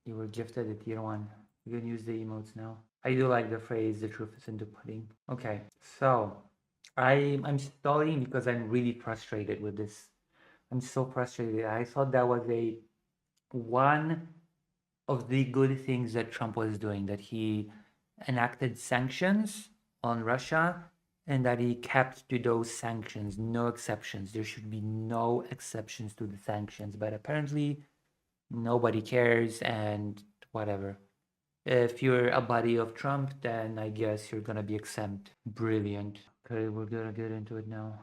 You were gifted a tier 1. You can use the emotes now. I do like the phrase, the truth is in the pudding. Okay, so I'm stalling because I'm really frustrated with this. I'm so frustrated. I thought that was a one of the good things that Trump was doing, that he enacted sanctions on Russia and that he kept to those sanctions, no exceptions. There should be no exceptions to the sanctions, but apparently nobody cares and whatever. If you're a buddy of Trump, then I guess you're gonna be exempt. Brilliant. Okay, we're gonna get into it now.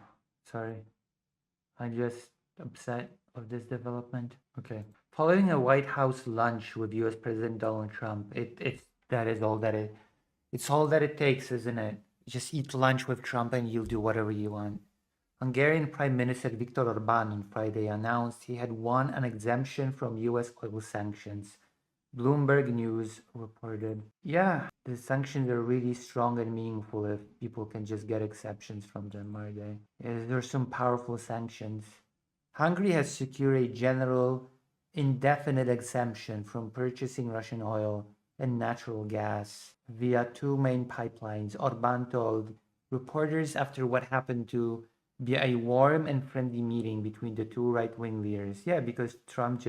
Sorry. I'm just upset of this development. Okay. Following a White House lunch with US President Donald Trump, it's that is all that it's all that it takes, isn't it? Just eat lunch with Trump and you'll do whatever you want. Hungarian Prime Minister Viktor Orbán on Friday announced he had won an exemption from US oil sanctions. Bloomberg News reported. Yeah, the sanctions are really strong and meaningful if people can just get exceptions from them, are they? Yeah, there's some powerful sanctions. Hungary has secured a general indefinite exemption from purchasing Russian oil and natural gas via two main pipelines, Orbán told reporters after what happened to be a warm and friendly meeting between the two right-wing leaders. Yeah, because Trump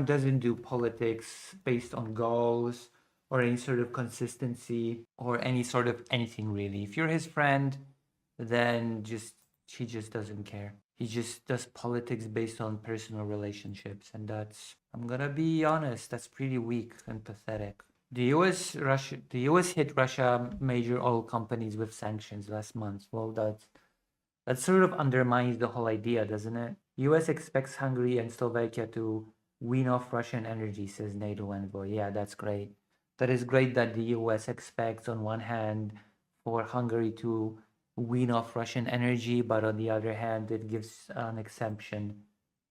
doesn't do politics based on goals or any sort of consistency or any sort of anything really. If you're his friend, then just he just doesn't care. He just does politics based on personal relationships, and that's, I'm gonna be honest, that's pretty weak and pathetic. The US hit Russia major oil companies with sanctions last month. Well, that sort of undermines the whole idea, doesn't it? US expects Hungary and Slovakia to wean off Russian energy, says NATO envoy. Yeah, that's great. That is great that the US expects, on one hand, for Hungary to wean off Russian energy, but on the other hand, it gives an exemption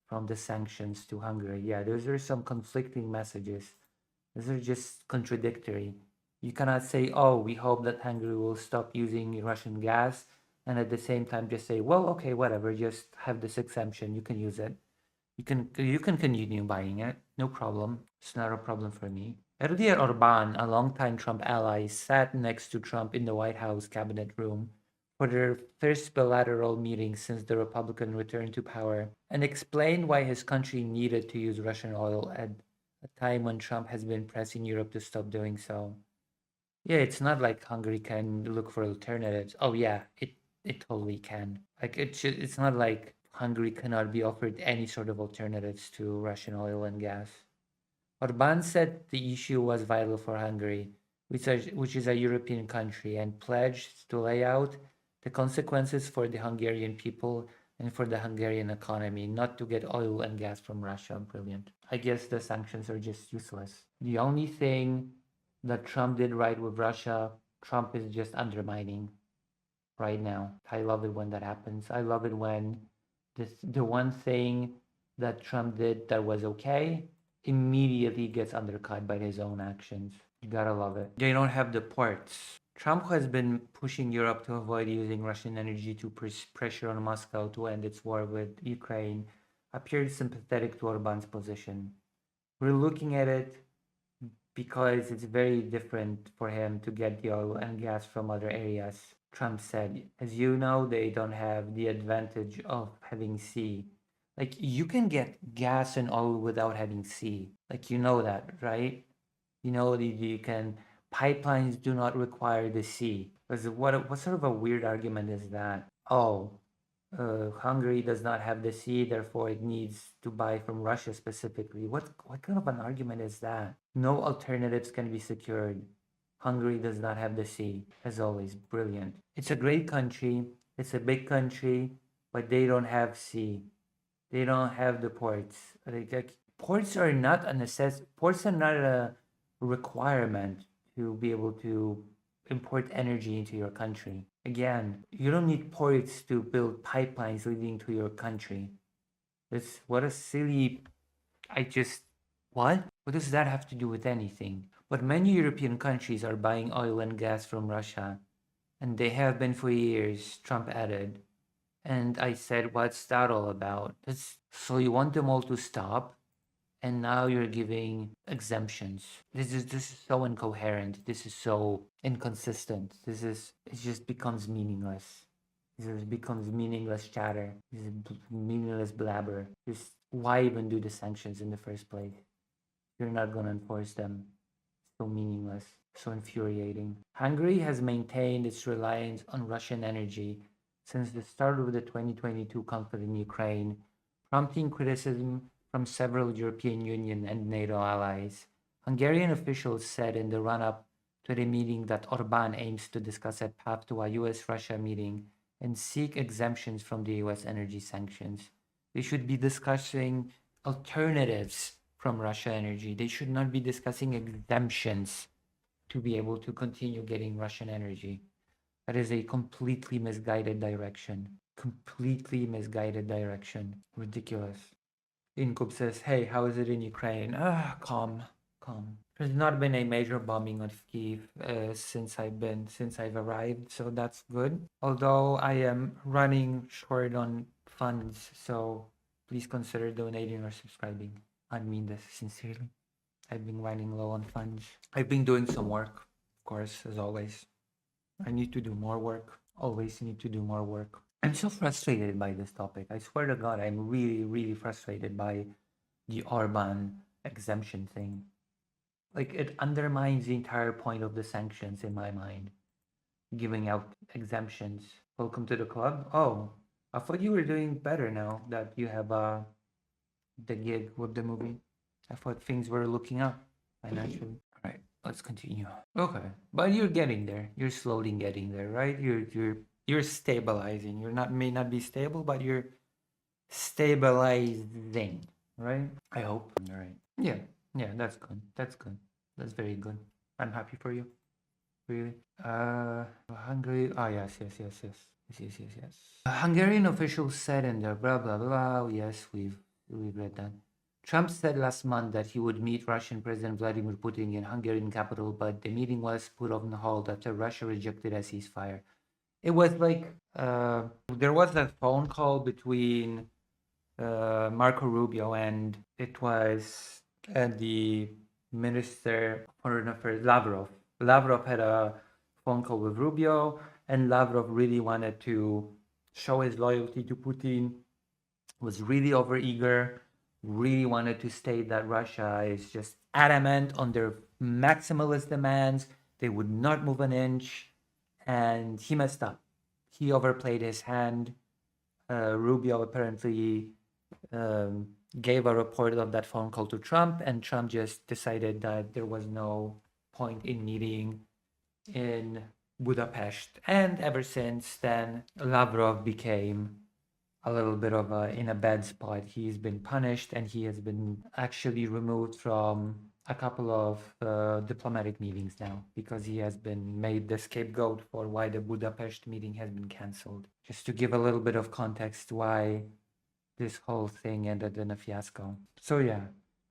from the sanctions to Hungary. Yeah, those are some conflicting messages. Those are just contradictory. You cannot say, oh, we hope that Hungary will stop using Russian gas, and at the same time just say, well, okay, whatever, just have this exemption, you can use it. You can continue buying it, no problem. It's not a problem for me. Earlier, Orban, a longtime Trump ally, sat next to Trump in the White House cabinet room for their first bilateral meeting since the Republican returned to power and explained why his country needed to use Russian oil at a time when Trump has been pressing Europe to stop doing so. Yeah, it's not like Hungary can look for alternatives. Oh yeah, it totally can. Like it's not like Hungary cannot be offered any sort of alternatives to Russian oil and gas. Orbán said the issue was vital for Hungary, which is a European country, and pledged to lay out the consequences for the Hungarian people and for the Hungarian economy, not to get oil and gas from Russia. Brilliant. I guess the sanctions are just useless. The only thing that Trump did right with Russia, Trump is just undermining right now. I love it when that happens. I love it when the one thing that Trump did that was okay immediately gets undercut by his own actions. You gotta love it. They don't have the ports. Trump has been pushing Europe to avoid using Russian energy to pressure on Moscow to end its war with Ukraine, appeared sympathetic to Orban's position. We're looking at it because it's very different for him to get the oil and gas from other areas. Trump said, as you know, they don't have the advantage of having sea. Like, you can get gas and oil without having sea. Like, you know that, right? You know that you can, pipelines do not require the sea. Because what sort of a weird argument is that? Oh, Hungary does not have the sea, therefore it needs to buy from Russia specifically. What kind of an argument is that? No alternatives can be secured. Hungary does not have the sea, as always. Brilliant. It's a great country. It's a big country, but they don't have sea. They don't have the ports. Ports are not a Ports are not a requirement to be able to import energy into your country. Again, you don't need ports to build pipelines leading to your country. It's what a silly. I just. What? What does that have to do with anything? But many European countries are buying oil and gas from Russia, and they have been for years, Trump added. And I said, what's that all about? So you want them all to stop? and now you're giving exemptions. This is so incoherent. This is so inconsistent. It just becomes meaningless. This just becomes meaningless chatter. This is meaningless blabber. Just why even do the sanctions in the first place? You're not gonna enforce them. So meaningless, so infuriating. Hungary has maintained its reliance on Russian energy since the start of the 2022 conflict in Ukraine, prompting criticism from several European Union and NATO allies. Hungarian officials said in the run-up to the meeting that Orbán aims to discuss a path to a US-Russia meeting and seek exemptions from the US energy sanctions. They should be discussing alternatives from Russia energy. They should not be discussing exemptions to be able to continue getting Russian energy. That is a completely misguided direction. Completely misguided direction. Ridiculous. Inkup says, hey, how is it in Ukraine? Calm, calm. There's not been a major bombing of Kyiv since I've arrived, so that's good. Although I am running short on funds, so please consider donating or subscribing. I mean this sincerely. I've been running low on funds. I've been doing some work, of course, as always. I need to do more work. Always need to do more work. I'm so frustrated by this topic. I swear to God, I'm really, really frustrated by the Orban exemption thing. Like, it undermines the entire point of the sanctions in my mind. Giving out exemptions. Welcome to the club. Oh, I thought you were doing better now that you have the gig with the movie. I thought things were looking up financially. All right, let's continue. Okay, but you're getting there. You're slowly getting there, right? You're stabilizing. You're not may not be stable, but you're stabilizing, right? I hope. All right. Yeah, yeah, that's good. That's good. That's very good. I'm happy for you. Really. Hungary. Ah, yes, yes, yes, yes, yes, yes, yes, yes. Hungarian officials said in their blah blah blah. Yes, we've read that. Trump said last month that he would meet Russian President Vladimir Putin in Hungarian capital, but the meeting was put on hold after Russia rejected a ceasefire. It was like there was a phone call between Marco Rubio and it was the Minister of Foreign Affairs Lavrov. Lavrov had a phone call with Rubio, and Lavrov really wanted to show his loyalty to Putin, was really overeager, really wanted to state that Russia is just adamant on their maximalist demands. They would not move an inch, and he messed up. He overplayed his hand. Rubio apparently gave a report of that phone call to Trump, and Trump just decided that there was no point in meeting in Budapest. And ever since then, Lavrov became a little bit of in a bad spot. He's been punished and he has been actually removed from a couple of diplomatic meetings now because he has been made the scapegoat for why the Budapest meeting has been cancelled. Just to give a little bit of context why this whole thing ended in a fiasco. So yeah,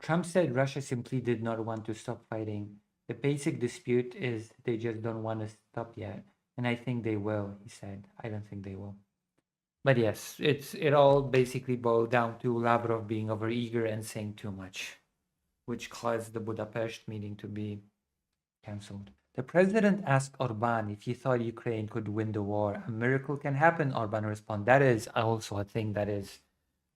Trump said Russia simply did not want to stop fighting. The basic dispute is they just don't want to stop yet. And I think they will, he said. I don't think they will. But yes, it all basically boiled down to Lavrov being overeager and saying too much, which caused the Budapest meeting to be cancelled. The president asked Orban if he thought Ukraine could win the war. A miracle can happen, Orban responded. That is also a thing that is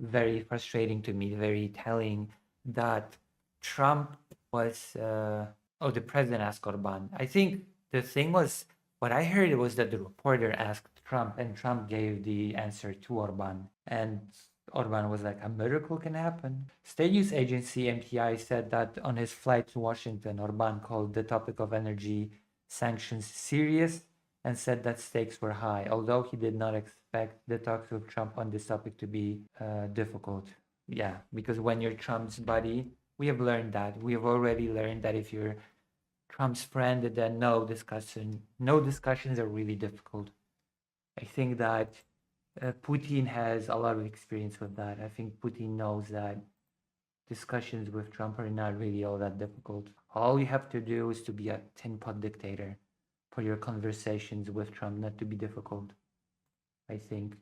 very frustrating to me, very telling that Trump was, the president asked Orban. I think the thing was, what I heard was that the reporter asked Trump and Trump gave the answer to Orban. And Orban was like, a miracle can happen. State news agency MTI said that on his flight to Washington, Orban called the topic of energy sanctions serious and said that stakes were high, although he did not expect the talks with Trump on this topic to be difficult. Yeah, because when you're Trump's buddy, we have learned that. We have already learned that if you're Trump's friend, then no discussions are really difficult. I think that Putin has a lot of experience with that. I think Putin knows that discussions with Trump are not really all that difficult. All you have to do is to be a tin pot dictator for your conversations with Trump not to be difficult. I think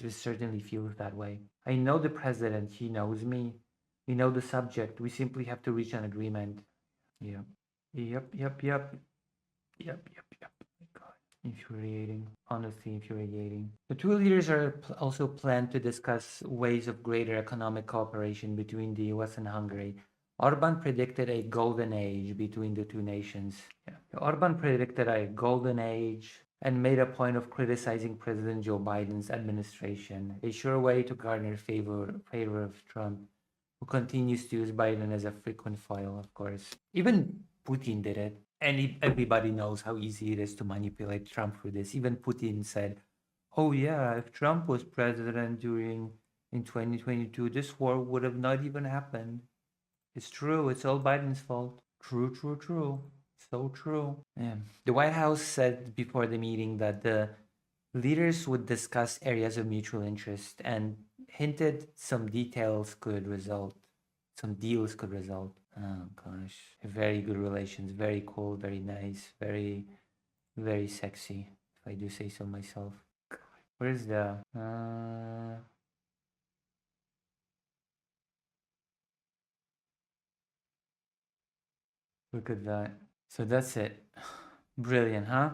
it certainly feels that way. I know the president, he knows me. We know the subject. We simply have to reach an agreement. Yep. Yep. Yep. Yep. Yep. Yep. Yep. God, infuriating. Honestly, infuriating. The two leaders are also planned to discuss ways of greater economic cooperation between the US and Hungary. Orban predicted a golden age between the two nations. Yeah. Orban predicted a golden age and made a point of criticizing President Joe Biden's administration, a sure way to garner favor of Trump, who continues to use Biden as a frequent foil, of course. Even Putin did it. And everybody knows how easy it is to manipulate Trump for this. Even Putin said, oh yeah, if Trump was president during in 2022, this war would have not even happened. It's true. It's all Biden's fault. True, true, true. So true. Yeah. The White House said before the meeting that the leaders would discuss areas of mutual interest and hinted some details could result, some deals could result. Oh gosh, very good relations, very cool, very nice, very, very sexy, if I do say so myself. Where's the look at that. So that's it. Brilliant, huh?